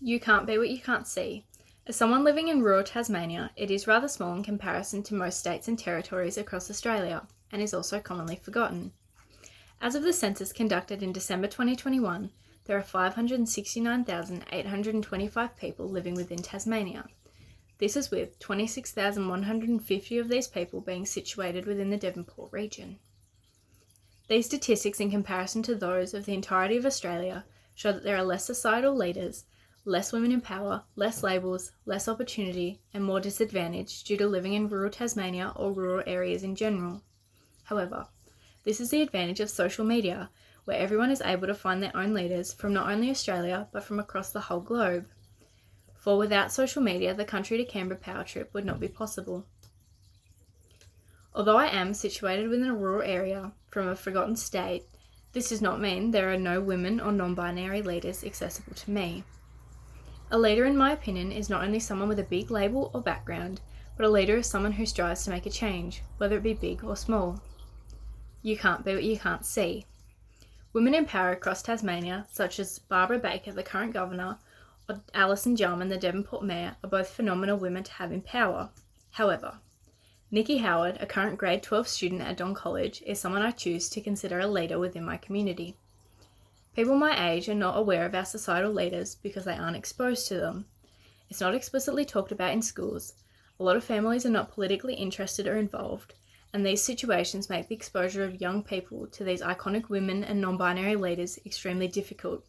You can't be what you can't see. As someone living in rural Tasmania, it is rather small in comparison to most states and territories across Australia, and is also commonly forgotten. As of the census conducted in December 2021, there are 569,825 people living within Tasmania. This is with 26,150 of these people being situated within the Devonport region. These statistics, in comparison to those of the entirety of Australia, show that there are less societal leaders, less women in power, less labels, less opportunity, and more disadvantaged due to living in rural Tasmania or rural areas in general. However, this is the advantage of social media, where everyone is able to find their own leaders from not only Australia, but from across the whole globe. For without social media, the country to Canberra power trip would not be possible. Although I am situated within a rural area from a forgotten state, this does not mean there are no women or non-binary leaders accessible to me. A leader, in my opinion, is not only someone with a big label or background, but a leader is someone who strives to make a change, whether it be big or small. You can't be what you can't see. Women in power across Tasmania, such as Barbara Baker, the current governor, or Alison Jarman, the Devonport mayor, are both phenomenal women to have in power. However, Nikki Howard, a current grade 12 student at Don College, is someone I choose to consider a leader within my community. People my age are not aware of our societal leaders because they aren't exposed to them. It's not explicitly talked about in schools. A lot of families are not politically interested or involved, and these situations make the exposure of young people to these iconic women and non-binary leaders extremely difficult.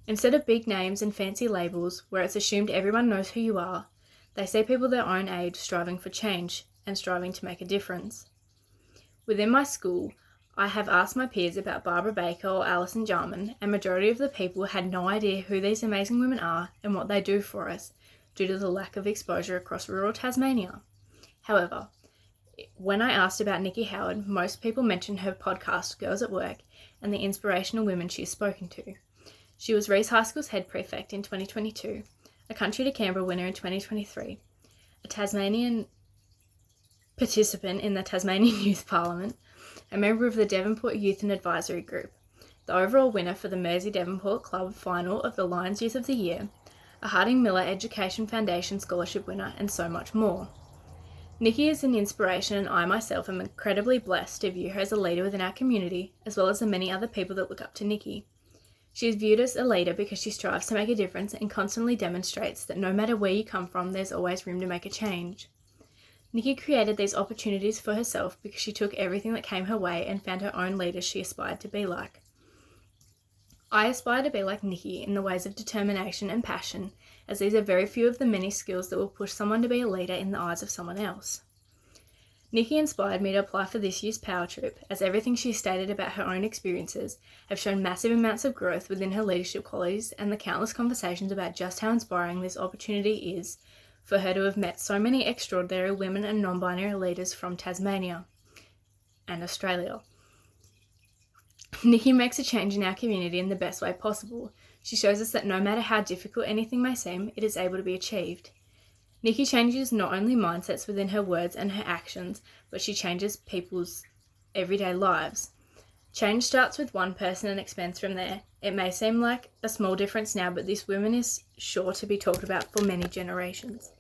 Instead of big names and fancy labels, where it's assumed everyone knows who you are, they see people their own age striving for change and striving to make a difference. Within my school, I have asked my peers about Barbara Baker or Alison Jarman, and majority of the people had no idea who these amazing women are and what they do for us, due to the lack of exposure across rural Tasmania. However, when I asked about Nikki Howard, most people mentioned her podcast, Girls at Work, and the inspirational women she has spoken to. She was Reece High School's head prefect in 2022, a Country to Canberra winner in 2023, a Tasmanian participant in the Tasmanian Youth Parliament, a member of the Devonport Youth and Advisory Group, the overall winner for the Mersey Devonport Club final of the Lions Youth of the Year, a Harding Miller Education Foundation Scholarship winner, and so much more. Nikki is an inspiration, and I myself am incredibly blessed to view her as a leader within our community, as well as the many other people that look up to Nikki. She is viewed as a leader because she strives to make a difference and constantly demonstrates that no matter where you come from, there's always room to make a change. Nikki created these opportunities for herself because she took everything that came her way and found her own leaders she aspired to be like. I aspire to be like Nikki in the ways of determination and passion, as these are very few of the many skills that will push someone to be a leader in the eyes of someone else. Nikki inspired me to apply for this year's power trip, as everything she stated about her own experiences have shown massive amounts of growth within her leadership qualities, and the countless conversations about just how inspiring this opportunity is for her to have met so many extraordinary women and non-binary leaders from Tasmania and Australia. Nikki makes a change in our community in the best way possible. She shows us that no matter how difficult anything may seem, it is able to be achieved. Nikki changes not only mindsets within her words and her actions, but she changes people's everyday lives. Change starts with one person and expands from there. It may seem like a small difference now, but this woman is sure to be talked about for many generations.